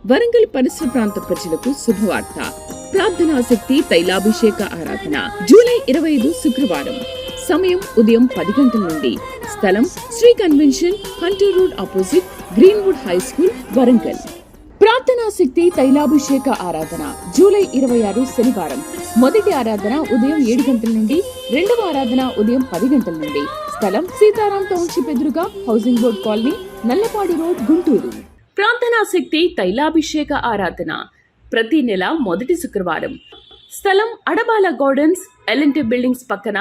వరంగల్ పరిసర ప్రాంత ప్రజలకు శుభవార్త. ప్రార్థనాశక్తి తైలాభిషేక ఆరాధన జూలై 25 శుక్రవారం. సమయం ఉదయం 10 గంటల నుండి. స్థలం Shri convention, Hunter road opposite, Greenwood high school, Warangal. ప్రార్థనాశక్తి తైలాభిషేక ఆరాధన జూలై 26 శనివారం. మొదటి ఆరాధన ఉదయం 7 గంటల నుండి, రెండవ ఆరాధన ఉదయం 10 గంటల నుండి. స్థలం సీతారాం టౌన్షిప్ ఎదురుగా, housing board colony, Nallapadu road, Guntur. ప్రార్థనాశక్తి తైలాభిషేక ఆరాధన ప్రతి నెల మొదటి శుక్రవారం. స్థలం అడబాల గార్డెన్స్, ఎల్ఎన్టీ బిల్డింగ్స్ పక్కన,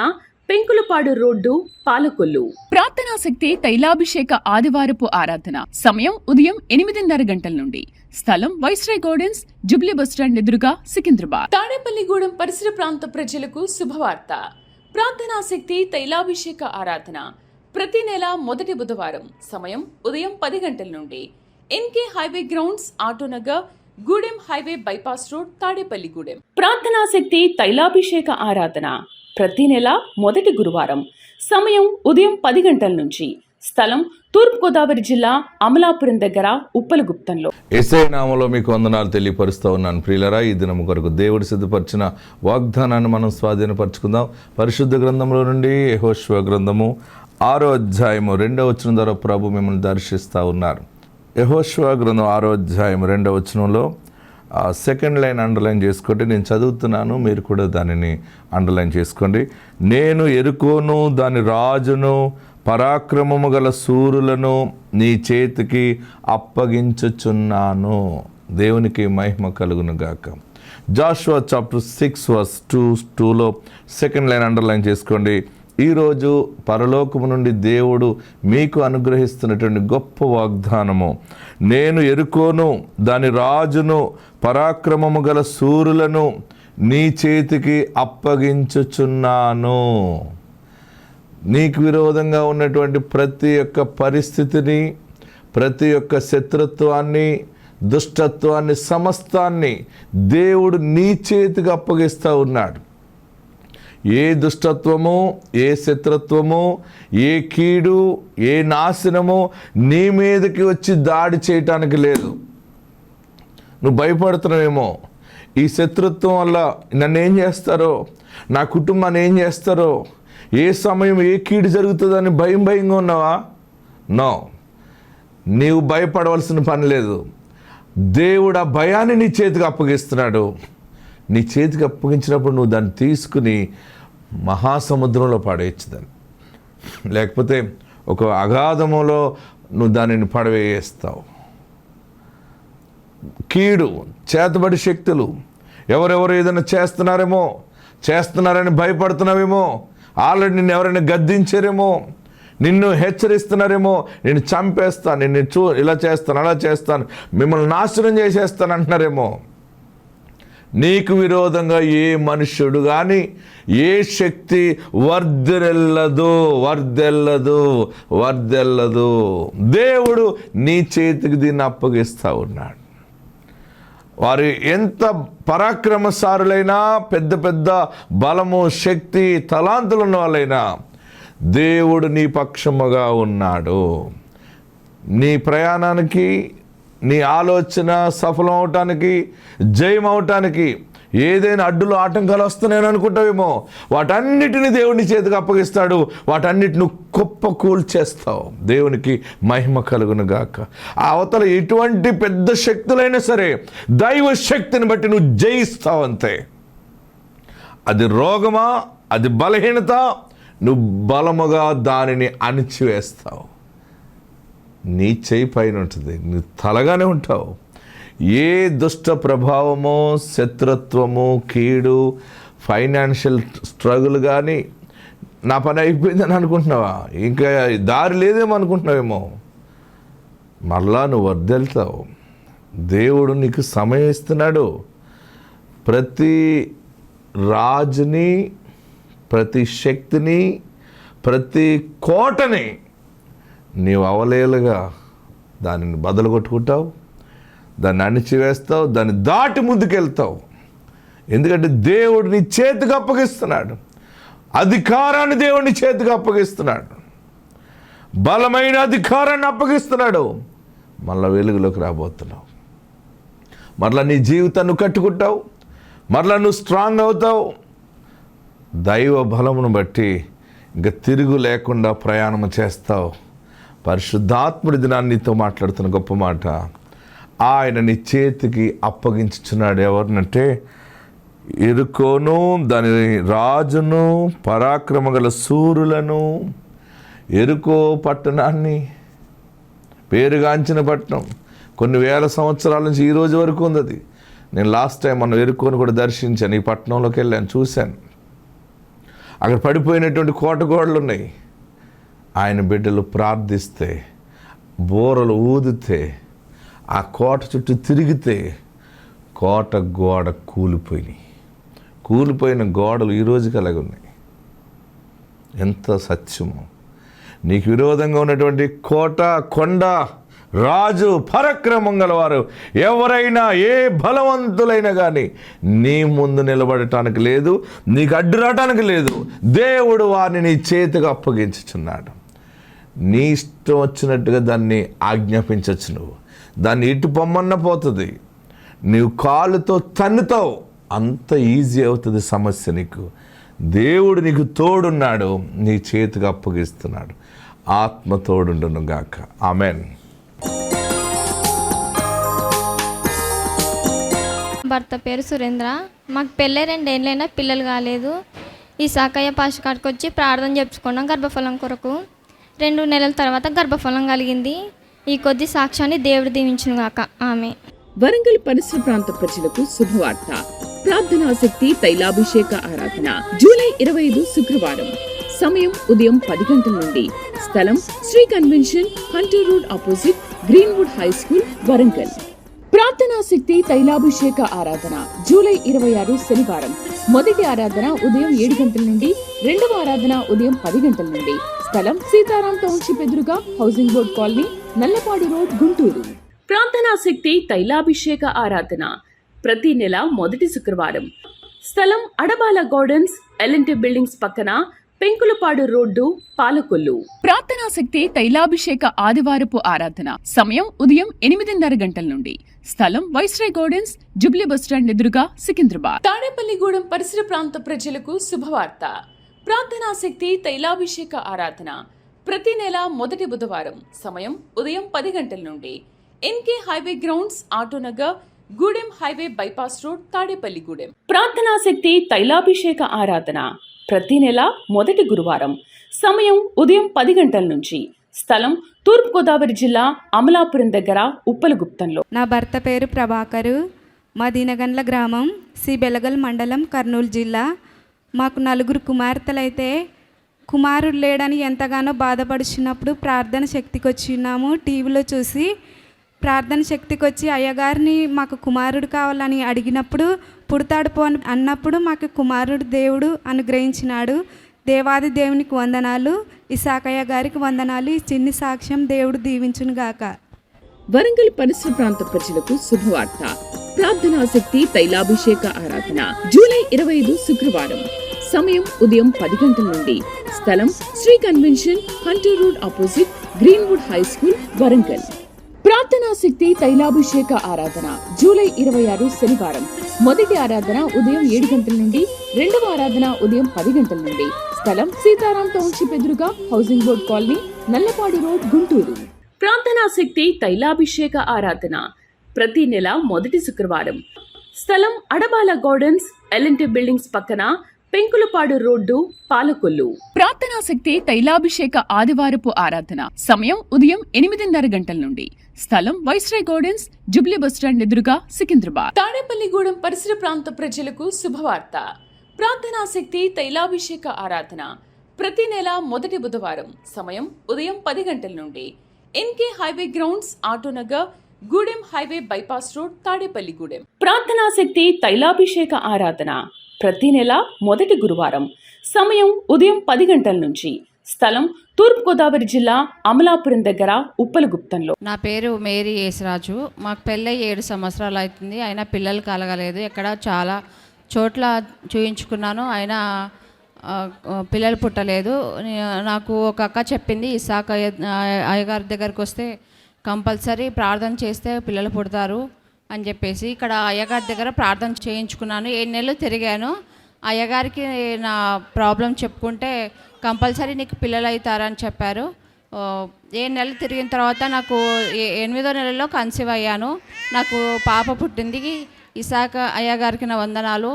పెంకులపాడు రోడ్డు, పాలకొల్లు. ప్రార్థనాశక్తి తైలాభిషేక ఆదివారపు ఆరాధన సమయం ఉదయం 8:30 గంటల నుండి. స్థలం వైస్రాయ్ గార్డెన్స్, జుబ్లీ బస్టాండ్ ఎదురుగా, సికింద్రాబాద్. తాడేపల్లిగూడెం పరిసర ప్రాంత ప్రజలకు శుభవార్త. ప్రార్థనాశక్తి తైలాభిషేక ఆరాధన ప్రతి నెల మొదటి బుధవారం. సమయం ఉదయం 10 గంటల నుండి. NK highway grounds, Autonagar, Gudem highway bypass road, Tadepalligudem. ప్రార్థనాశక్తి తైలాభిషేక ఆరాధన ప్రతి నెల మొదటి గురువారం. సమయం ఉదయం 10 గంటల నుంచి. స్థలం తూర్పుగోదావరి జిల్లా, అమలాపురం దగ్గర, ఉప్పలగుప్తంలో. యేసయ్య నామములో మీకు వందనాలు తెలియపరుస్తూ ఉన్నాను ప్రియులరా. ఈ దినము కొరకు దేవుడు సిద్ధపరిచిన వాగ్దానాన్ని మనం స్వాధీనపరచుకుందాం. పరిశుద్ధ గ్రంథంలో నుండి యెహోషువ గ్రంథము 6వ అధ్యాయము 2వ వచనం ద్వారా ప్రభు మిమ్మల్ని దర్శిస్తూ ఉన్నారు. యెహోషువ గ్రంథం 6వ అధ్యాయం 2వ వచనంలో సెకండ్ లైన్ అండర్లైన్ చేసుకోండి. నేను చదువుతున్నాను, మీరు కూడా దానిని అండర్లైన్ చేసుకోండి. నేను ఎరుకోను, దాని రాజును, పరాక్రమము గల శూరులను నీ చేతికి అప్పగించుచున్నాను. దేవునికి మహిమ కలుగును గాక. జాషువా చాప్టర్ 6:2లో సెకండ్ లైన్ అండర్లైన్ చేసుకోండి. ఈరోజు పరలోకము నుండి దేవుడు మీకు అనుగ్రహిస్తున్నటువంటి గొప్ప వాగ్దానము, నేను ఎరుకోను, దాని రాజును, పరాక్రమము గల శూరులను నీ చేతికి అప్పగించుచున్నాను. నీకు విరోధంగా ఉన్నటువంటి ప్రతి ఒక్క పరిస్థితిని, ప్రతి ఒక్క శత్రుత్వాన్ని, దుష్టత్వాన్ని, సమస్తాన్ని దేవుడు నీ చేతికి అప్పగిస్తూ ఉన్నాడు. ఏ దుష్టత్వము, ఏ శత్రుత్వము, ఏ కీడు, ఏ నాశనము నీ మీదకి వచ్చి దాడి చేయటానికి లేదు. నువ్వు భయపడుతున్నావేమో, ఈ శత్రుత్వం వల్ల నన్ను ఏం చేస్తారో, నా కుటుంబాన్ని ఏం చేస్తారో, ఏ సమయం ఏ కీడు జరుగుతుందని భయంగా ఉన్నావా? నో, నీవు భయపడవలసిన పని లేదు. దేవుడు ఆ భయాన్ని నీ చేతికి అప్పగిస్తున్నాడు. నీ చేతికి అప్పగించినప్పుడు నువ్వు దాన్ని తీసుకుని మహాసముద్రంలో పడేయచ్చు దాన్ని, లేకపోతే ఒక అగాధములో నువ్వు దానిని పడవేస్తావు. కీడు, చేతబడి శక్తులు, ఎవరెవరు ఏదైనా చేస్తున్నారని భయపడుతున్నావేమో, ఆల్రెడీ నిన్ను ఎవరైనా గద్దించారేమో, నిన్ను హెచ్చరిస్తున్నారేమో, నిన్ను చంపేస్తాను, నిన్ను ఇలా చేస్తాను, అలా చేస్తాను, మిమ్మల్ని నాశనం చేసేస్తాను అంటున్నారేమో. నీకు విరోధంగా ఏ మనుష్యుడు కానీ, ఏ శక్తి వర్దెల్లదు. దేవుడు నీ చేతికి దీన్ని అప్పగిస్తూ ఉన్నాడు. వారు ఎంత పరాక్రమశారులైనా, పెద్ద పెద్ద బలము, శక్తి, తలాంతులు ఉన్న వాళ్ళైనా దేవుడు నీ పక్షముగా ఉన్నాడు. నీ ప్రయాణానికి, నీ ఆలోచన సఫలం అవటానికి, జయం అవటానికి ఏదైనా అడ్డులు, ఆటంకాలు వస్తున్నాయని అనుకుంటావేమో, వాటన్నిటిని దేవుని చేతికి అప్పగిస్తాడు. వాటన్నిటిని కుప్పకూల్చేస్తావు. దేవునికి మహిమ కలుగును గాక. ఆ అవతల ఎటువంటి పెద్ద శక్తులైనా సరే దైవ శక్తిని బట్టి నువ్వు జయిస్తావు అంతే. అది రోగమా, అది బలహీనత, నువ్వు బలముగా దానిని అణిచివేస్తావు. నీ చేయి పైన ఉంటుంది, నీ తలగానే ఉంటావు. ఏ దుష్ట ప్రభావమో, శత్రుత్వము, కీడు, ఫైనాన్షియల్ స్ట్రగుల్ కానీ, నా పని అయిపోయిందని అనుకుంటున్నావా, ఇంకా దారి లేదేమో అనుకుంటున్నావేమో, మరలా నువ్వు వర్దెళ్తావు. దేవుడు నీకు సమయం ఇస్తున్నాడు. ప్రతి రాజుని, ప్రతి శక్తిని, ప్రతి కోటని నీవు అవలేలుగా దానిని బదులు కొట్టుకుంటావు, దాన్ని అణిచివేస్తావు, దాన్ని దాటి ముందుకెళ్తావు. ఎందుకంటే దేవుడు నీ చేతికి అప్పగిస్తున్నాడు. అధికారాన్ని దేవుడిని చేతికి అప్పగిస్తున్నాడు. బలమైన అధికారాన్ని అప్పగిస్తున్నాడు. మళ్ళా వెలుగులోకి రాబోతున్నావు. మరలా నీ జీవితాన్ని కట్టుకుంటావు, మరలా నువ్వు స్ట్రాంగ్ అవుతావు. దైవ బలమును బట్టి ఇంకా తిరుగు లేకుండా ప్రయాణం చేస్తావు. పరిశుద్ధాత్ముడి దినాన్ని నీతో మాట్లాడుతున్న గొప్ప మాట, ఆయన నీ చేతికి అప్పగించుచున్నాడు. ఎవరినంటే ఎరుకోను, దాని రాజును, పరాక్రమగల శూరులను. ఎరుకో పట్టణాన్ని, పేరుగాంచిన పట్టణం, కొన్ని వేల సంవత్సరాల నుంచి ఈ రోజు వరకు ఉంది అది. నేను లాస్ట్ టైం మనం ఎరుకోను కూడా దర్శించాను, ఈ పట్టణంలోకి వెళ్ళాను, చూశాను. అక్కడ పడిపోయినటువంటి కోటగోడలు ఉన్నాయి. ఆయన బిడ్డలు ప్రార్థిస్తే, బోరలు ఊదితే, ఆ కోట చుట్టూ తిరిగితే కోట గోడ కూలిపోయిన గోడలు ఈ రోజుకి అలాగే ఉన్నాయి. ఎంత సత్యము! నీకు విరోధంగా ఉన్నటువంటి కోట, కొండ, రాజు, పరాక్రమం గలవారు ఎవరైనా, ఏ బలవంతులైనా కానీ నీ ముందు నిలబడటానికి లేదు, నీకు అడ్డు రావటానికి లేదు. దేవుడు వారిని నీ చేతికి అప్పగించుచున్నాడు. నీ ఇష్టం వచ్చినట్టుగా దాన్ని ఆజ్ఞాపించవచ్చు. నువ్వు దాన్ని ఇటు పొమ్మన్న పోతుంది, నీవు కాలుతో తన్నుతావు, అంత ఈజీ అవుతుంది సమస్య. నీకు దేవుడు నీకు తోడున్నాడు, నీ చేతికి అప్పగిస్తున్నాడు. ఆత్మ తోడుండును గాక. ఆమెన్. భర్త పేరు సురేంద్ర. మాకు పెళ్ళై 2 ఏళ్ళైనా పిల్లలు కాలేదు. ఈ సాకయ్య పాష కాడికి వచ్చి ప్రార్థన చెప్పుకున్నాం గర్భఫలం కొరకు. 2 నెలల తర్వాత గర్భఫలం కలిగింది. ఈ కొద్ది సాక్ష్యాన్ని దేవుడు దీవించును గాక. ఆమె. వరంగల్ పరిసర ప్రాంత ప్రజలకు శుభవార్త. ప్రార్థనాశక్తి తైలాభిషేక ఆరాధన జూలై 25 శుక్రవారం. సమయం ఉదయం 10 గంటల నుండి. స్థలం Shri convention, Hunter road opposite, Greenwood high school, Warangal. ప్రార్థనాశక్తి తైలాభిషేక ఆరాధన జూలై 26 శనివారం. మొదటి ఆరాధన ఉదయం 7 గంటల నుండి, రెండవ ఆరాధన ఉదయం 10 గంటల నుండి. స్థలం సీతారాం టౌన్షిప్ ఎదురుగా, housing board colony, Nallapadu road, Guntur. ప్రార్థనాశక్తి తైలాభిషేక ఆరాధన ప్రతి నెల మొదటి శుక్రవారం. స్థలం అడబాల గార్డెన్స్, ఎల్ఎన్టీ బిల్డింగ్స్ పక్కన, పెంకులపాడు రోడ్డు, పాలకొల్లు. ప్రార్థనాశక్తి తైలాభిషేక ఆదివారపు ఆరాధన సమయం ఉదయం 8:30 గంటల నుండి. స్థలం వైస్రాయ్ గార్డెన్స్, జుబ్లీ బస్టాండ్ ఎదురుగా, సికింద్రాబాద్. తాడేపల్లిగూడెం పరిసర ప్రాంత ప్రజలకు శుభవార్త. ప్రార్థనాశక్తి తైలాభిషేక ఆరాధన ప్రతి నెల మొదటి బుధవారం. సమయం ఉదయం 10 గంటల నుండి. NK highway grounds, Autonagar, Gudem highway bypass road, Tadepalligudem. ప్రార్థనాశక్తి తైలాభిషేక ఆరాధన ప్రతి నెల మొదటి గురువారం. సమయం ఉదయం 10 గంటల నుంచి. స్థలం తూర్పుగోదావరి జిల్లా, అమలాపురం దగ్గర, ఉప్పలగుప్తంలో. నా భర్త పేరు ప్రభాకరు. మా దినగండ్ల గ్రామం, సి బెలగల్ మండలం, కర్నూలు జిల్లా. మాకు 4 కుమార్తెలైతే కుమారుడు లేడని ఎంతగానో బాధపడుచున్నప్పుడు ప్రార్థన శక్తికి వచ్చినాము. టీవీలో చూసి ప్రార్థన శక్తికి వచ్చి అయ్యగారిని మాకు కుమారుడు కావాలని అడిగినప్పుడు, పుడతాడు పో అన్నప్పుడు మాకు కుమారుడు దేవుడు అనుగ్రహించినాడు. దేవాది దేవునికి వందనాలు. ఇసాకయ్య గారికి వందనాలు. ఈ చిన్ని సాక్ష్యం దేవుడు దీవించును గాక. వరంగల్ పరిసర ప్రాంత ప్రజలకు శుభవార్త. ప్రార్థనాశక్తి తైలాభిషేక ఆరాధన జూలై 25 శుక్రవారం. సమయం ఉదయం 10 గంటల నుండి. స్థలం Shri convention, Hunter road opposite, Greenwood high school, Warangal. ప్రార్థనాశక్తి తైలాభిషేక ఆరాధన జూలై 26 శనివారం. మొదటి ఆరాధన ఉదయం 7 గంటల నుండి, రెండవ ఆరాధన ఉదయం 10 గంటల నుండి. స్థలం సీతారాం టౌన్షిప్ ఎదురుగా, housing board colony, Nallapadu road, Guntur. ప్రార్థనాశక్తి తైలాభిషేక ఆరాధన ప్రతి నెల మొదటి శుక్రవారం. స్థలం అడబాల గార్డెన్స్, ఎల్ఎన్టీ బిల్డింగ్స్ పక్కన, పెంకులపాడు రోడ్డు, పాలకొల్లు. ప్రార్థనాశక్తి తైలాభిషేక ఆదివారపు ఆరాధన సమయం ఉదయం 8:30 గంటల నుండి. స్థలం వైస్రాయ్ గార్డెన్స్, జుబ్లీ బస్టాండ్ ఎదురుగా, సికింద్రాబాద్. తాడేపల్లిగూడెం పరిసర ప్రాంత ప్రజలకు శుభవార్త. ప్రార్థనాశక్తి తైలాభిషేక ఆరాధన ప్రతి నెల మొదటి బుధవారం. సమయం ఉదయం 10 గంటల నుండి. NK highway grounds, Autonagar, Gudem highway bypass road, Tadepalligudem. ప్రార్థనాశక్తి తైలాభిషేక ఆరాధన ప్రతి నెల మొదటి గురువారం. సమయం ఉదయం 10 గంటల నుంచి. స్థలం తూర్పుగోదావరి జిల్లా, అమలాపురం దగ్గర, ఉప్పలగుప్తంలో. నా పేరు మేరీ యేసరాజు. మాకు పెళ్ళై 7 సంవత్సరాలు అవుతుంది. అయినా పిల్లలు కలగలేదు. ఎక్కడ చాలా చోట్ల చూయించుకున్నాను, అయినా పిల్లలు పుట్టలేదు. నాకు ఒక అక్క చెప్పింది, ఇసాక అయ్యగారి దగ్గరికి వస్తే కంపల్సరీ ప్రార్థన చేస్తే పిల్లలు పుడతారు, అని చెప్పేసి ఇక్కడ అయ్యగారి దగ్గర ప్రార్థన చేయించుకున్నాను. 7 నెలలు తిరిగాను. అయ్యగారికి నా ప్రాబ్లం చెప్పుకుంటే కంపల్సరీ నీకు పిల్లలు అవుతారని చెప్పారు. 7 నెలలు తిరిగిన తర్వాత నాకు 8వ నెలలో కన్సీవ్ అయ్యాను. నాకు పాప పుట్టింది. ఇసాక అయ్యగారికి నా వందనాలు.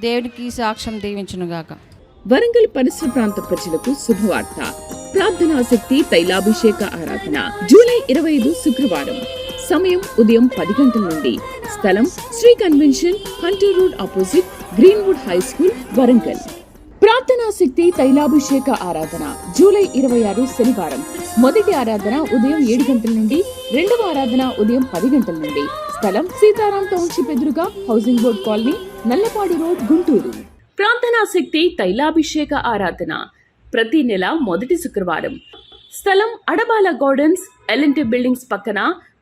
దేవునికి సాక్ష్యం దీవించునుగాక. వరంగల్ పరిసర ప్రాంత ప్రజలకు శుభవార్త. ప్రార్థనాశక్తి తైలాభిషేక ఆరాధన జూలై 25 శుక్రవారం. సమయం ఉదయం 10 గంటల నుండి. స్థలం Shri convention, Hunter road opposite, Greenwood high school, Warangal. ప్రార్థనాశక్తి తైలాభిషేక ఆరాధన జూలై 26 శనివారం. మొదటి ఆరాధన ఉదయం 7 గంటల నుండి, రెండవ ఆరాధన ఉదయం 10 గంటల నుండి. స్థలం సీతారాం టౌన్షిప్ ఎదురుగా, housing board colony, Nallapadu road, Guntur. ప్రార్థనాశక్తి తైలాభిషేక ఆరాధన ప్రతి నెల మొదటి శుక్రవారం. స్థలం అడబాల గార్డెన్స్, ఎల్ఎన్టీ బిల్డింగ్స్ పక్కన,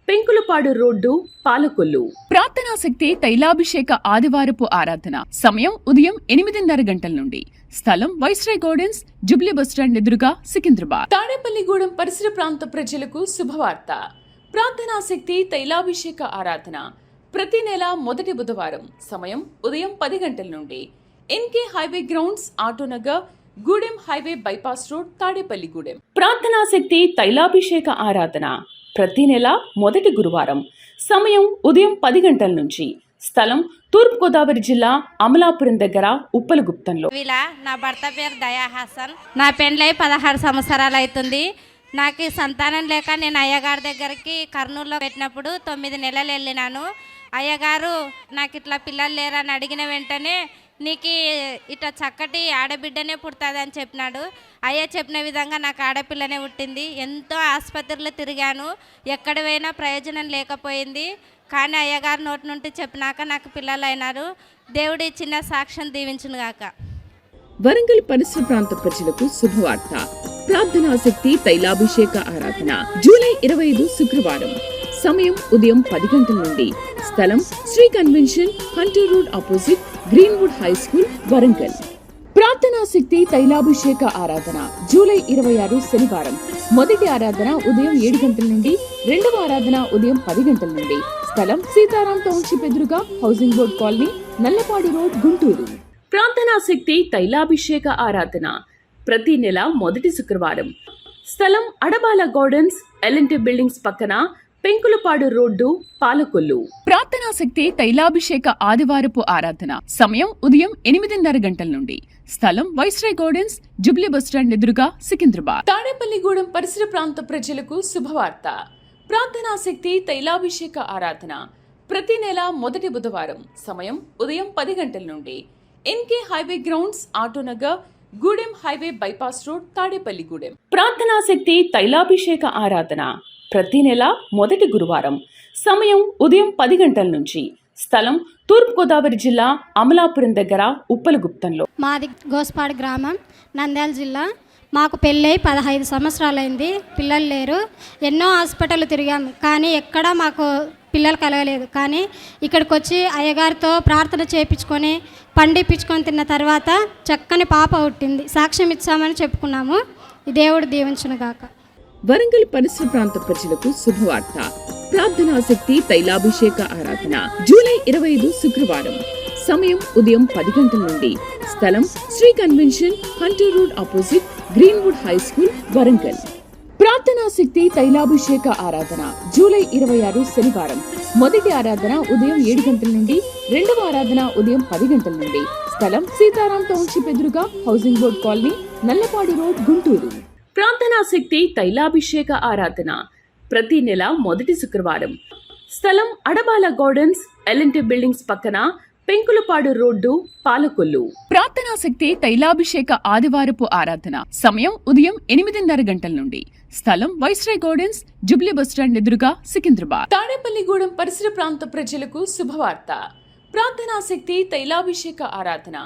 పెంకులపాడు రోడ్డు, పాలకొల్లు. ప్రార్థనాశక్తి తైలాభిషేక ఆదివారపు ఆరాధన సమయం ఉదయం 8:30 గంటల నుండి. స్థలం వైస్రాయ్ గార్డెన్స్, జుబ్లీ బస్టాండ్ ఎదురుగా, సికింద్రాబాద్. తాడేపల్లిగూడెం పరిసర ప్రాంత ప్రజలకు శుభవార్త. ప్రార్థనాశక్తి తైలాభిషేక ఆరాధన ప్రతి నెల మొదటి బుధవారం. సమయం ఉదయం 10 గంటల నుండి. NK highway grounds, Autonagar, Gudem highway bypass road, Tadepalligudem. ప్రార్థనాశక్తి తైలాభిషేక ఆరాధన ప్రతి నెల మొదటి గురువారం. సమయం ఉదయం 10 గంటల నుంచి. స్థలం తూర్పుగోదావరి జిల్లా, అమలాపురం దగ్గర, ఉప్పలగుప్తంలో. నా భర్త పేరు దయా హాసన్. నా పెండ్లై 16 సంవత్సరాలు అవుతుంది. నాకు సంతానం లేక నేను అయ్యగారి దగ్గరికి కర్నూలులో పెట్టినప్పుడు 9 నెలలు వెళ్ళినాను. అయ్యగారు నాకు ఇట్లా పిల్లలు లేరని అడిగిన వెంటనే నీకు ఇట్లా చక్కటి ఆడబిడ్డనే పుడుతుందని చెప్పినాడు. అయ్య చెప్పిన విధంగా నాకు ఆడపిల్లనే పుట్టింది. ఎంతో ఆసుపత్రులు తిరిగాను, ఎక్కడ పోయినా ప్రయోజనం లేకపోయింది. కానీ అయ్యగారు నోటి నుండి చెప్పినాక నాకు పిల్లలు అయినారు. దేవుడి చిన్న సాక్ష్యం దీవించునుగాక. వరంగల్ పరిసర ప్రాంత ప్రజలకు శుభవార్త. ప్రార్థనాశక్తి తైలాభిషేక ఆరాధన జూలై 25 శుక్రవారం. సమయం ఉదయం 10 గంటల నుండి. స్థలం Shri convention, Hunter road opposite, Greenwood high school, Warangal. ప్రార్థనాశక్తి తైలాభిషేక ఆరాధన జూలై 26 శనివారం. మొదటి ఆరాధన ఉదయం 7 గంటల నుండి, రెండవ ఆరాధన ఉదయం 10 గంటల నుండి. స్థలం సీతారాం టౌన్షిప్ ఎదురుగా, housing board colony, Nallapadu road, Guntur. ప్రార్థనాశక్తి తైలాభిషేక ఆరాధన ప్రతి నెల మొదటి శుక్రవారం. స్థలం అడబాల గార్డెన్స్, ఎల్ఎన్టీ బిల్డింగ్స్ పక్కన, పెంకులపాడు రోడ్డు, పాలకొల్లు. ప్రార్థనాశక్తి తైలాభిషేక ఆదివారపు ఆరాధన సమయం ఉదయం 8:30 గంటల నుండి. స్థలం వైస్రాయ్ గార్డెన్స్, జుబ్లీ బస్టాండ్ ఎదురుగా, సికింద్రాబాద్. తాడేపల్లిగూడెం పరిసర ప్రాంత ప్రజలకు శుభవార్త. ప్రార్థనాశక్తి తైలాభిషేక ఆరాధన ప్రతి నెల మొదటి బుధవారం. సమయం ఉదయం 10 గంటల నుండి. NK highway grounds, Autonagar, Gudem highway bypass road, Tadepalligudem. ప్రార్థనాశక్తి తైలాభిషేక ఆరాధన ప్రతి నెల మొదటి గురువారం. సమయం ఉదయం 10 గంటల నుంచి. స్థలం తూర్పుగోదావరి జిల్లా, అమలాపురం దగ్గర, ఉప్పలగుప్తంలో. మాది గోస్పాడు గ్రామం, నంద్యాల జిల్లా. మాకు పెళ్ళై 15 సంవత్సరాలైంది, పిల్లలు లేరు. ఎన్నో హాస్పిటల్ తిరిగాం, కానీ ఎక్కడా మాకు పిల్లలు కలగలేదు. కానీ ఇక్కడికి వచ్చి అయ్యగారితో ప్రార్థన చేయించుకొని పండిపించుకొని తిన్న తర్వాత చక్కని పాప పుట్టింది. సాక్ష్యం ఇచ్చామని చెప్పుకున్నాము. ఈ దేవుడు దీవించునుగాక. వరంగల్ పరిసర ప్రాంత ప్రజలకు శుభవార్త. ప్రార్థనాశక్తి తైలాభిషేక ఆరాధన జూలై 25 శుక్రవారం. సమయం ఉదయం 10 గంటల నుండి. స్థలం Shri convention, Hunter road opposite, Greenwood high school, Warangal. ప్రార్థనాశక్తి తైలాభిషేక ఆరాధన జూలై 26 శనివారం. మొదటి ఆరాధన ఉదయం 7 గంటల నుండి, రెండవ ఆరాధన ఉదయం 10 గంటల నుండి. స్థలం సీతారాం టౌన్షిప్ ఎదురుగా, housing board colony, Nallapadu road, Guntur. ప్రార్థనాశక్తి తైలాభిషేక ఆరాధన ప్రతి నెల మొదటి శుక్రవారం. స్థలం అడబాల గార్డెన్స్, ఎల్ఎన్టీ బిల్డింగ్స్ పక్కన, పెంకులపాడు రోడ్డు, పాలకొల్లు. ప్రార్థనాశక్తి తైలాభిషేక ఆదివారపు ఆరాధన సమయం ఉదయం 8:30 గంటల నుండి. స్థలం వైస్రాయ్ గార్డెన్స్, జుబ్లీ బస్టాండ్ ఎదురుగా, సికింద్రాబాద్. తాడేపల్లిగూడెం పరిసర ప్రాంత ప్రజలకు శుభవార్త. ప్రార్థనాశక్తి తైలాభిషేక ఆరాధన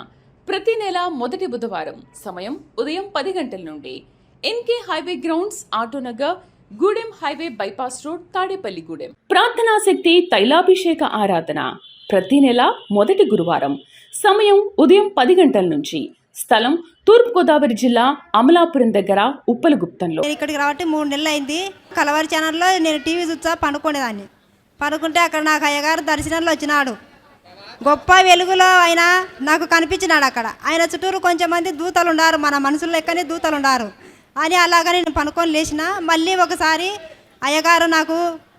ప్రతి నెల మొదటి బుధవారం. సమయం ఉదయం 10 గంటల నుండి. NK highway grounds, Autonagar, Gudem highway bypass road, Tadepalligudem. ప్రార్థనాశక్తి తైలాభిషేక ఆరాధన ప్రతి నెల మొదటి గురువారం. సమయం ఉదయం 10 గంటల నుంచి. స్థలం తూర్పుగోదావరి జిల్లా, అమలాపురం దగ్గర, ఉప్పలగుప్తంలో. నేను ఇక్కడికి రావట్టి 3 నెలలు అయింది. కలవారి ఛానల్లో నేను టీవీ చూసా పండుకునేదాన్ని. పడుకుంటే అక్కడ నాకు అయ్యగారు దర్శనంలో వచ్చినాడు. గొప్ప వెలుగులో ఆయన నాకు కనిపించినాడు. అక్కడ ఆయన చుట్టూరు కొంచెం మంది దూతలు ఉన్నారు, మన మనుషుల లెక్కనే దూతలు ఉన్నారు అని అలాగని నేను పనుకొని లేచిన. మళ్ళీ ఒకసారి అయ్యగారు నాకు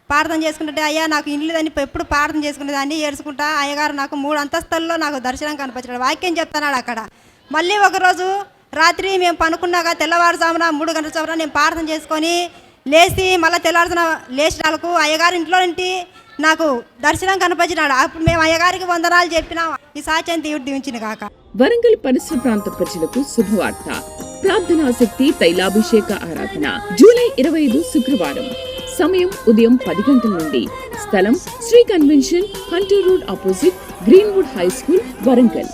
ప్రార్థన చేసుకుంటే, అయ్యా నాకు ఇల్లు దాన్ని ఎప్పుడు ప్రార్థన చేసుకునేదాన్ని ఏడ్చుకుంటా అయ్యగారు నాకు 3 అంతస్తుల్లో నాకు దర్శనం కనిపించాడు, వాక్యం చెప్తున్నాడు అక్కడ. మళ్ళీ ఒకరోజు రాత్రి మేము పనుకున్నాక తెల్లవారుజామున 3 గంటల చోట నేను ప్రార్థన చేసుకొని లేచి మళ్ళీ తెల్లవారుజామున లేచినాలకు అయ్యగారు ఇంట్లో నుండి నాకు దర్శనం కనిపించినాడు. అప్పుడు మేము అయ్యగారికి వందనాలు చెప్పినాం. ఈ సాక్ష్యం దేవుడు దీవించిన కాక. వరంగల్ పరిసర ప్రాంత ప్రజలకు శుభవార్త. ప్రార్థనాశక్తి తైలాభిషేక ఆరాధన జూలై 25 శుక్రవారం. సమయం ఉదయం 10 గంటల నుండి. స్థలం Shri convention, Hunter road opposite, Greenwood high school, Warangal.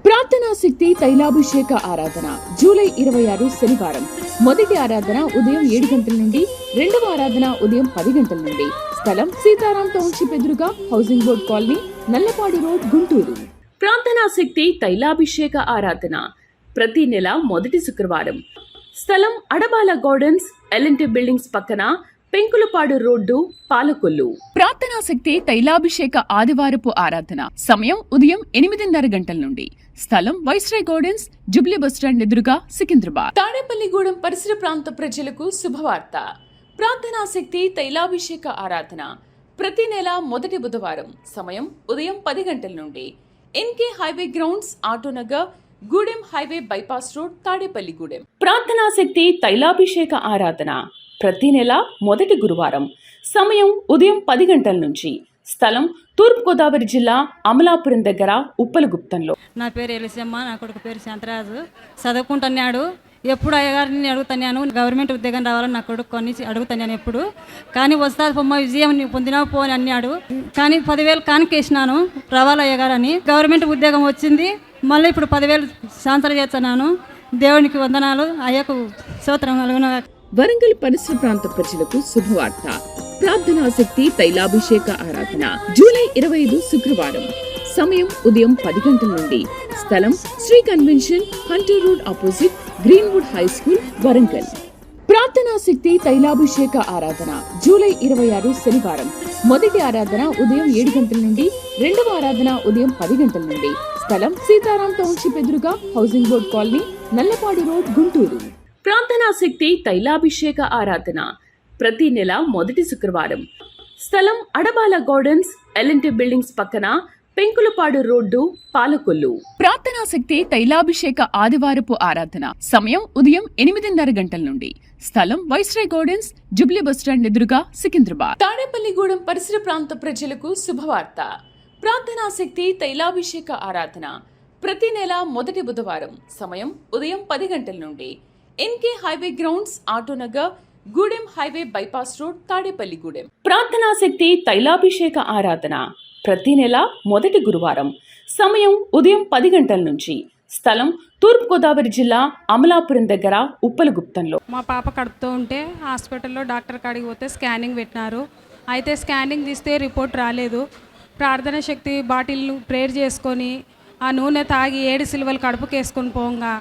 ప్రార్థనాశక్తి తైలాభిషేక ఆరాధన జూలై 26 శనివారం. మొదటి ఆరాధన ఉదయం 7 గంటల నుండి, రెండవ ఆరాధన ఉదయం 10 గంటల నుండి. స్థలం సీతారాం టౌన్షిప్ ఎదురుగా, housing board colony, Nallapadu road, Guntur. ప్రార్థనాశక్తి తైలాభిషేక ఆరాధన ప్రతి నెల మొదటి శుక్రవారం. స్థలం అడబాల గార్డెన్స్, ఎల్ఎన్టీ బిల్డింగ్స్ పక్కన, పెంకులపాడు రోడ్డు, పాలకొల్లు. ప్రార్థనాశక్తి తైలాభిషేక ఆదివారపు ఆరాధన సమయం ఉదయం 8:30 గంటల నుండి. స్థలం వైస్రాయ్ గార్డెన్స్, జుబ్లీ బస్టాండ్ ఎదురుగా, సికింద్రాబాద్. తాడేపల్లిగూడెం పరిసర ప్రాంత ప్రజలకు శుభవార్త. ప్రార్థనాశక్తి తైలాభిషేక ఆరాధన ప్రతి నెల మొదటి బుధవారం. సమయం ఉదయం 10 గంటల నుండి. NK highway grounds, Autonagar, Gudem highway bypass road, Tadepalligudem. ప్రార్థనాశక్తి తైలాభిషేక ఆరాధన ప్రతి నెల మొదటి గురువారం. సమయం ఉదయం 10 గంటల నుంచి. స్థలం తూర్పుగోదావరి జిల్లా, అమలాపురం దగ్గర, ఉప్పలగుప్తంలో. నా పేరు ఎలిసమ్మ, నా కొడుకు పేరు శాంతరాజు. చదువుకుంటున్నాడు. ఎప్పుడు అయ్యగారిని అడుగుతున్నాను, గవర్నమెంట్ ఉద్యోగం రావాలని నా కొడుకు కొన్ని అడుగుతున్నాను ఎప్పుడు. కానీ వస్తుంది పొమ్మ, విజయం పొందినావు పో అని అన్నాడు. కానీ 10,000 కానికేసినాను రావాలి అయ్యగారు అని. గవర్నమెంట్ ఉద్యోగం వచ్చింది. మళ్ళీ ఇప్పుడు 10,000 శాంతలు చేస్తున్నాను. దేవునికి వందనాలు, అయ్యకు స్తోత్రం కలుగును. వరంగల్ పరిసర ప్రాంత ప్రజలకు శుభవార్త. ప్రార్థనాశక్తి తైలాభిషేక ఆరాధన జూలై 25 శుక్రవారం. సమయం ఉదయం 10 గంటల నుండి. స్థలం Shri convention, Hunter road opposite, Greenwood high school, Warangal. ప్రార్థనాశక్తి తైలాభిషేక ఆరాధన జూలై 26 శనివారం. మొదటి ఆరాధన ఉదయం 7 గంటల నుండి, రెండవ ఆరాధన ఉదయం 10 గంటల నుండి. స్థలం సీతారాం టౌన్షిప్ ఎదురుగా, housing board colony, Nallapadu road, Guntur. ప్రార్థనాశక్తి తైలాభిషేక ఆరాధన ప్రతి నెల మొదటి శుక్రవారం. స్థలం అడబాల గార్డెన్స్, ఎల్ఎన్టీ బిల్డింగ్స్ పక్కన, పెంకులపాడు రోడ్డు, పాలకొల్లు. ప్రార్థనాశక్తి తైలాభిషేక ఆదివారపు ఆరాధన సమయం ఉదయం 8:30 గంటల నుండి. స్థలం వైస్రాయ్ గార్డెన్స్, జుబ్లీ బస్టాండ్ ఎదురుగా, సికింద్రాబాద్. తాడేపల్లిగూడెం పరిసర ప్రాంత ప్రజలకు శుభవార్త. ప్రార్థనాశక్తి తైలాభిషేక ఆరాధన ప్రతి నెల మొదటి బుధవారం. సమయం ఉదయం 10 గంటల నుండి. NK highway grounds, Autonagar, Gudem highway bypass road, Tadepalligudem. ప్రార్థనాశక్తి తైలాభిషేక ఆరాధన ప్రతి నెల మొదటి గురువారం. సమయం ఉదయం 10 గంటల నుంచి. స్థలం తూర్పుగోదావరి జిల్లా, అమలాపురం దగ్గర, ఉప్పలగుప్తంలో. మా పాప కడుపుతూ ఉంటే హాస్పిటల్లో డాక్టర్ కాడికి పోతే స్కానింగ్ పెట్టినారు. అయితే స్కానింగ్ తీస్తే రిపోర్ట్ రాలేదు. ప్రార్థన శక్తి బాటిల్ను ప్రేయర్ చేసుకొని ఆ నూనె తాగి 7 సిలువలు కడుపుకి వేసుకొని పోగా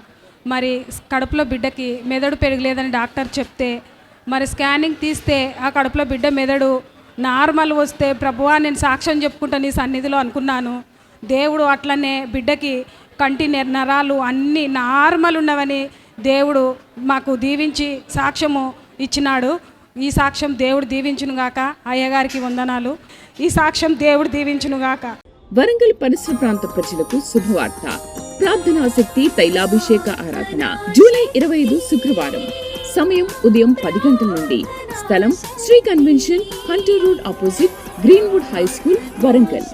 మరి కడుపులో బిడ్డకి మెదడు పెరగలేదని డాక్టర్ చెప్తే, మరి స్కానింగ్ తీస్తే ఆ కడుపులో బిడ్డ మెదడు నార్మల్ వస్తే, ప్రభువా నేను సాక్ష్యం చెప్పుకుంటా నీ సన్నిధిలో అనుకున్నాను. దేవుడు అట్లనే బిడ్డకి కంటి నరాలు అన్నీ నార్మల్ ఉన్నవని దేవుడు మాకు దీవించి సాక్ష్యము ఇచ్చినాడు. ఈ సాక్ష్యం దేవుడు దీవించునుగాక. అయ్యగారికి వందనాలు. ఈ సాక్ష్యం దేవుడు దీవించునుగాక. వరంగల్ పరిసర ప్రాంత ప్రజలకు శుభవార్త. ప్రార్థనాశక్తి తైలాభిషేక ఆరాధన జూలై 25 శుక్రవారం. సమయం ఉదయం 10 గంటల నుండి. స్థలం Shri convention, Hunter road opposite, Greenwood high school, Warangal.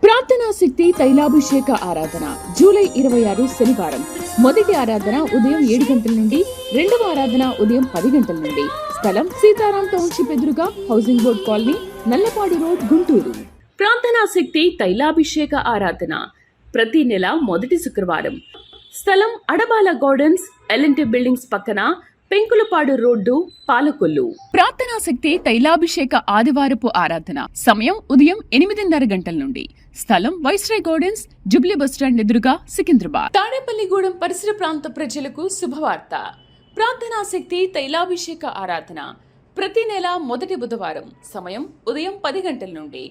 ప్రార్థనాశక్తి తైలాభిషేక ఆరాధన జూలై 26 శనివారం. మొదటి ఆరాధన ఉదయం 7 గంటల నుండి, రెండవ ఆరాధన ఉదయం 10 గంటల నుండి. స్థలం సీతారాం టౌన్షిప్ ఎదురుగా, housing board colony, Nallapadu road, Guntur. ప్రార్థనాశక్తి తైలాభిషేక ఆరాధన ప్రతి నెల మొదటి శుక్రవారం. స్థలం అడబాల గార్డెన్స్, ఎల్ఎన్టీ బిల్డింగ్స్ పక్కన, పెంకులపాడు రోడ్డు, పాలకొల్లు. ప్రార్థనాశక్తి తైలాభిషేక ఆదివారపు ఆరాధన సమయం ఉదయం 8:30 గంటల నుండి. స్థలం వైస్రాయ్ గార్డెన్స్, జుబ్లీ బస్టాండ్ ఎదురుగా, సికింద్రాబాద్. తాడేపల్లిగూడెం పరిసర ప్రాంత ప్రజలకు శుభవార్త. ప్రార్థనాశక్తి తైలాభిషేక ఆరాధన ప్రతి నెల మొదటి బుధవారం సమయం ఉదయం 10 గంటల నుండి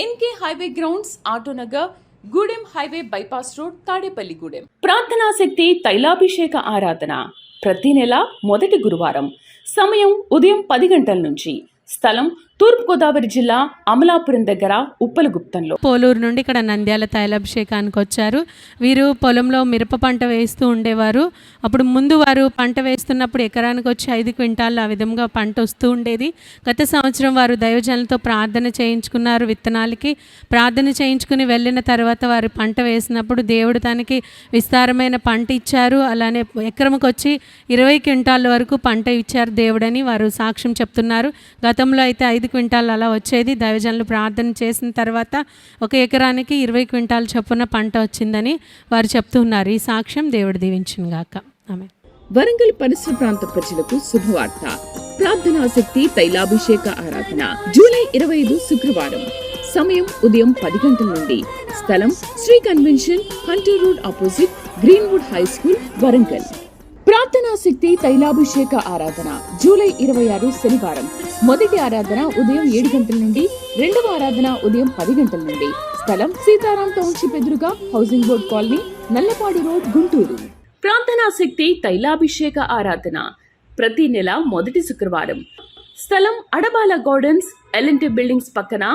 NK highway grounds, Autonagar, Gudem highway bypass road, Tadepalligudem. ప్రార్థనా శక్తి తైలాభిషేక ఆరాధన ప్రతి నెల మొదటి గురువారం సమయం ఉదయం 10 గంటల నుంచి. స్థలం తూర్పుగోదావరి జిల్లా అమలాపురం దగ్గర ఉప్పలగుప్తంలో. పోలూరు నుండి ఇక్కడ నంద్యాల తైలాభిషేకానికి వచ్చారు. వీరు పొలంలో మిరప పంట వేస్తూ ఉండేవారు. అప్పుడు ముందు వారు పంట వేస్తున్నప్పుడు ఎకరానికి వచ్చి 5 క్వింటాలు ఆ విధంగా పంట వస్తూ ఉండేది. గత సంవత్సరం వారు దైవజనులతో ప్రార్థన చేయించుకున్నారు. విత్తనాలకి ప్రార్థన చేయించుకుని వెళ్ళిన తర్వాత వారు పంట వేసినప్పుడు దేవుడు తనకి విస్తారమైన పంట ఇచ్చారు. అలానే ఎకరంకి వచ్చి 20 క్వింటాల వరకు పంట ఇచ్చారు దేవుడని వారు సాక్ష్యం చెప్తున్నారు. గతంలో అయితే 5 క్వింటాలు అలా వచ్చేది. దైవజనులు ప్రార్థన చేసిన తర్వాత ఒక ఎకరానికి 20 క్వింటాల చొప్పున పంట వచ్చిందని వారు చెప్తున్నారు. ఈ సాక్ష్యం దేవుడు దీవించును గాక. ఆమేన్. వరంగల్ పరిసర ప్రాంత ప్రజలకు శుభవార్త. ప్రార్థనా శక్తి తైలాభిషేక ఆరాధన జూలై 25 శుక్రవారం సమయం ఉదయం 10 గంటల నుండి. స్థలం Shri convention, Hunter road opposite, Greenwood high school, Warangal. ప్రార్థనా శక్తి తైలాభిషేక ఆరాధన జూలై 26 శనివారం మొదటి ఆరాధన ఉదయం 7 గంటల నుండి, రెండవ ఆరాధన ఉదయం 10 గంటల నుండి. స్థలం సీతారాం టౌన్షిప్ ఎదురుగా housing board colony, Nallapadu road, Guntur. ప్రార్థనా శక్తి తైలాభిషేక ఆరాధన ప్రతి నెల మొదటి శుక్రవారం. స్థలం అడబాల గార్డెన్స్, ఎల్ఎన్టీ బిల్డింగ్స్ పక్కన,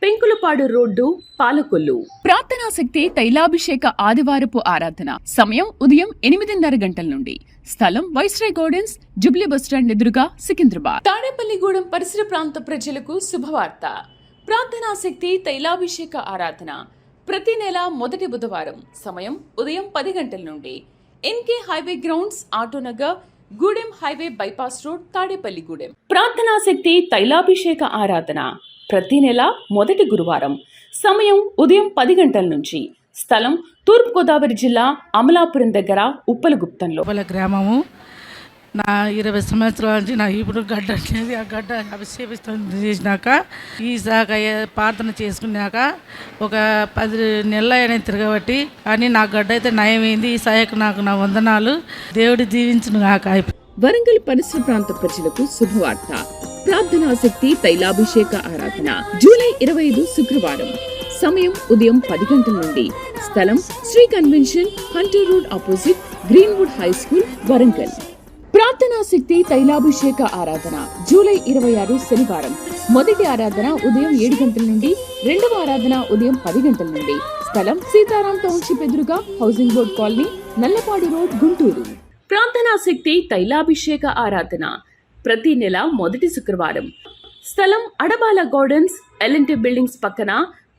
పెంకులపాడు రోడ్డు, పాలకొల్లు. ప్రార్థనా శక్తి తైలాభిషేక ఆదివారపు ఆరాధన సమయం ఉదయం 8:30 గంటల నుండి. స్థలం వైస్రాయ్ గార్డెన్స్, జుబ్లీ బస్టాండ్ ఎదురుగా, సికింద్రాబాద్. తాడేపల్లిగూడెం పరిసర ప్రాంత ప్రజలకు శుభవార్త. ప్రార్థనా శక్తి తైలాభిషేక ఆరాధన ప్రతి నెల మొదటి బుధవారం సమయం ఉదయం 10 గంటల నుండి. NK highway grounds, Autonagar, Gudem highway bypass road, Tadepalligudem. ప్రార్థనా శక్తి తైలాభిషేక ఆరాధన ప్రతి నెల మొదటి గురువారం సమయం ఉదయం 10 గంటల నుంచి. స్థలం తూర్పుగోదావరి జిల్లా అమలాపురం దగ్గర ఉప్పలగుప్తంలో. గ్రామము. నా 20 సంవత్సరాల నుంచి నా ఇప్పుడు గడ్డ అనేది, ఆ గడ్డ అభిషేకం చేసినాక ఈ సాకయ్య ప్రార్థన చేసుకున్నాక ఒక 10 నెలలు అయినా తిరగబట్టి, కానీ నా గడ్డ అయితే నయమైంది. ఈ సాయకు నాకు నా వందనాలు. దేవుడి దీవించును గాక. వరంగల్ పరిసర ప్రాంత ప్రజలకు శుభవార్త. ప్రార్థనా శక్తి తైలాభిషేక ఆరాధన జూలై 25 శుక్రవారం సమయం ఉదయం 10 గంటల నుండి. స్థలం Shri convention, Hunter road opposite, Greenwood high school, Warangal. ప్రార్థనా శక్తి తైలాభిషేక ఆరాధన జూలై 26 శనివారం మొదటి ఆరాధన ఉదయం 7 గంటల నుండి, రెండవ ఆరాధన ఉదయం 10 గంటల నుండి. స్థలం సీతారాం టౌన్షిప్ ఎదురుగా housing board colony, Nallapadu road, Guntur. ప్రార్థనా శక్తి తైలాభిషేక ఆరాధన ప్రతి నెల మొదటి శుక్రవారం. స్థలం అడబాల గార్డెన్స్, ఎల్ఎన్టీ బిల్డింగ్స్ పక్కన,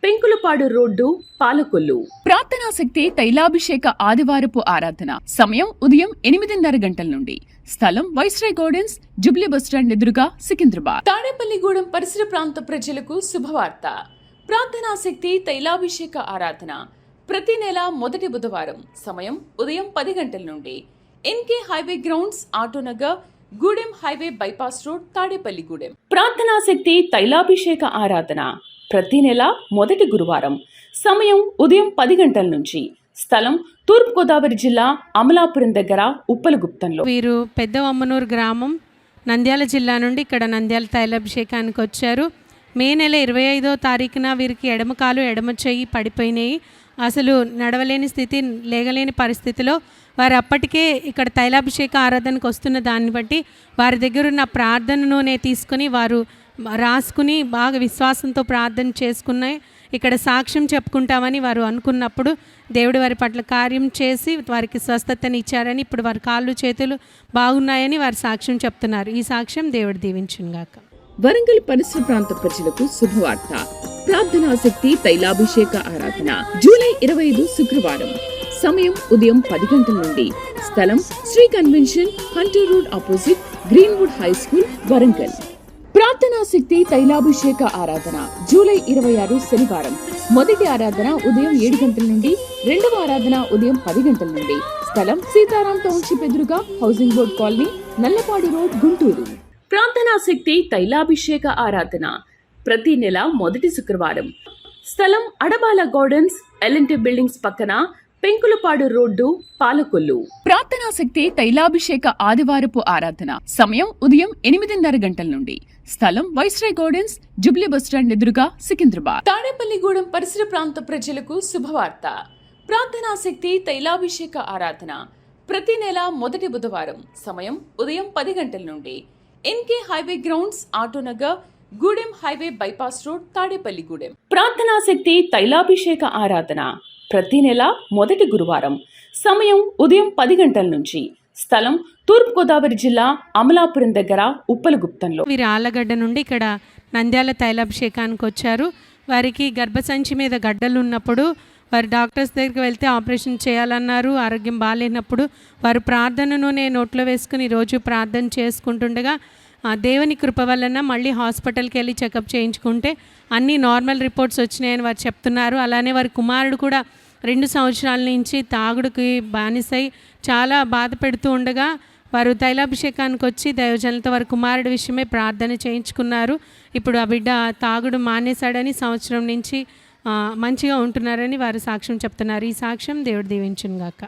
పెంకులపాడు రోడ్డు, పాలకొల్లు. ప్రార్థనా శక్తి తైలాభిషేక ఆదివారపు ఆరాధన సమయం ఉదయం 8:30 గంటల నుండి. స్థలం వైస్రాయ్ గార్డెన్స్, జుబ్లీ బస్టాండ్ ఎదురుగా, సికింద్రాబాద్. తాడేపల్లిగూడెం పరిసర ప్రాంత ప్రజలకు శుభవార్త. ప్రార్థనా శక్తి తైలాభిషేక ఆరాధన ప్రతి నెల మొదటి బుధవారం సమయం ఉదయం 10 గంటల నుండి. NK highway grounds, Autonagar, Gudem highway bypass road, Tadepalligudem. ప్రార్థనా శక్తి తైలాభిషేక ఆరాధన ప్రతి నెల మొదటి గురువారం సమయం ఉదయం 10 గంటల నుంచి. స్థలం తూర్పుగోదావరి జిల్లా అమలాపురం దగ్గర ఉప్పలగుప్తంలో. వీరు పెద్దవమ్మనూరు గ్రామం, నంద్యాల జిల్లా నుండి ఇక్కడ నంద్యాల తైలాభిషేకానికి వచ్చారు. మే నెల 25వ తారీఖున వీరికి ఎడమ కాలు, ఎడమ చెయ్యి పడిపోయినాయి. అసలు నడవలేని స్థితి, లేగలేని పరిస్థితిలో వారు అప్పటికే ఇక్కడ తైలాభిషేక ఆరాధనకు వస్తున్న దాన్ని బట్టి వారి దగ్గర ఉన్న ప్రార్థననే తీసుకుని వారు రాసుకుని బాగా విశ్వాసంతో ప్రార్థన చేసుకున్నాయి. ఇక్కడ సాక్ష్యం చెప్పుకుంటామని వారు అనుకున్నప్పుడు దేవుడు వారి పట్ల కార్యం చేసి వారికి స్వస్థతని ఇచ్చారని, ఇప్పుడు వారి కాళ్ళు చేతులు బాగున్నాయని వారు సాక్ష్యం చెప్తున్నారు. ఈ సాక్ష్యం దేవుడు దీవించును గాక. వరంగల్ పరిసర ప్రాంత ప్రజలకు శుభవార్త. ప్రార్థనా శక్తి తైలాభిషేక ఆరాధన జూలై 25 శుక్రవారం సమయం ఉదయం 10 గంటల నుండి. స్థలం Shri convention, Hunter road opposite, Greenwood high school, Warangal. ప్రార్థనా శక్తి తైలాభిషేక ఆరాధన జూలై 26 శనివారం మొదటి ఆరాధన ఉదయం 7 గంటల నుండి, రెండవ ఆరాధన ఉదయం 10 గంటల నుండి. స్థలం సీతారాం టౌన్షిప్ ఎదురుగా housing board colony, Nallapadu road, Guntur. ప్రార్థనా శక్తి తైలాభిషేక ఆరాధన ప్రతి నెల మొదటి శుక్రవారం. స్థలం అడబాల గార్డెన్స్, ఎల్ఎన్టీ బిల్డింగ్స్ పక్కన, పెంకులపాడు రోడ్డు, పాలకొల్లు. ప్రార్థనాశక్తి తైలాభిషేక ఆదివారపు ఆరాధన. సమయం ఉదయం 8:30 గంటల నుండి. స్థలం వైస్రాయ్ గార్డెన్స్, జుబ్లీ బస్టాండ్ ఎదురుగా, సికింద్రాబాద్. తాడేపల్లిగూడెం పరిసర ప్రాంత ప్రజలకు శుభవార్త. ప్రార్థనాశక్తి తైలాభిషేక ఆరాధన ప్రతి నెల మొదటి బుధవారం. సమయం ఉదయం 10 గంటల నుండి. NK highway grounds, Autonagar, Gudem highway bypass road, Tadepalligudem. ప్రార్థనాశక్తి తైలాభిషేక ఆరాధన ప్రతి నెల మొదటి గురువారం. సమయం ఉదయం 10 గంటల నుంచి. స్థలం తూర్పుగోదావరి జిల్లా, అమలాపురం దగ్గర, ఉప్పలగుప్తంలో. వీరు ఆళ్ళగడ్డ నుండి ఇక్కడ నంద్యాల తైలాభిషేకానికి వచ్చారు. వారికి గర్భసంచి మీద గడ్డలు ఉన్నప్పుడు వారు డాక్టర్స్ దగ్గరికి వెళ్తే ఆపరేషన్ చేయాలన్నారు. ఆరోగ్యం బాగాలేనప్పుడు వారు ప్రార్థనను నేను నోట్లో వేసుకుని రోజు ప్రార్థన చేసుకుంటుండగా దేవుని కృప వలన మళ్ళీ హాస్పిటల్కి వెళ్ళి చెకప్ చేయించుకుంటే అన్నీ నార్మల్ రిపోర్ట్స్ వచ్చినాయని వారు చెప్తున్నారు. అలానే వారి కుమారుడు కూడా 2 సంవత్సరాల నుంచి తాగుడుకి బానిసై చాలా బాధ పెడుతూ ఉండగా వారు తైలాభిషేకానికి వచ్చి దైవజనులతో వారి కుమారుడి విషయమే ప్రార్థన చేయించుకున్నారు. ఇప్పుడు ఆ బిడ్డ తాగుడు మానేశాడని, సంవత్సరం నుంచి మంచిగా ఉంటున్నారని వారు సాక్ష్యం చెప్తున్నారు. ఈ సాక్ష్యం దేవుడు దీవించును గాక.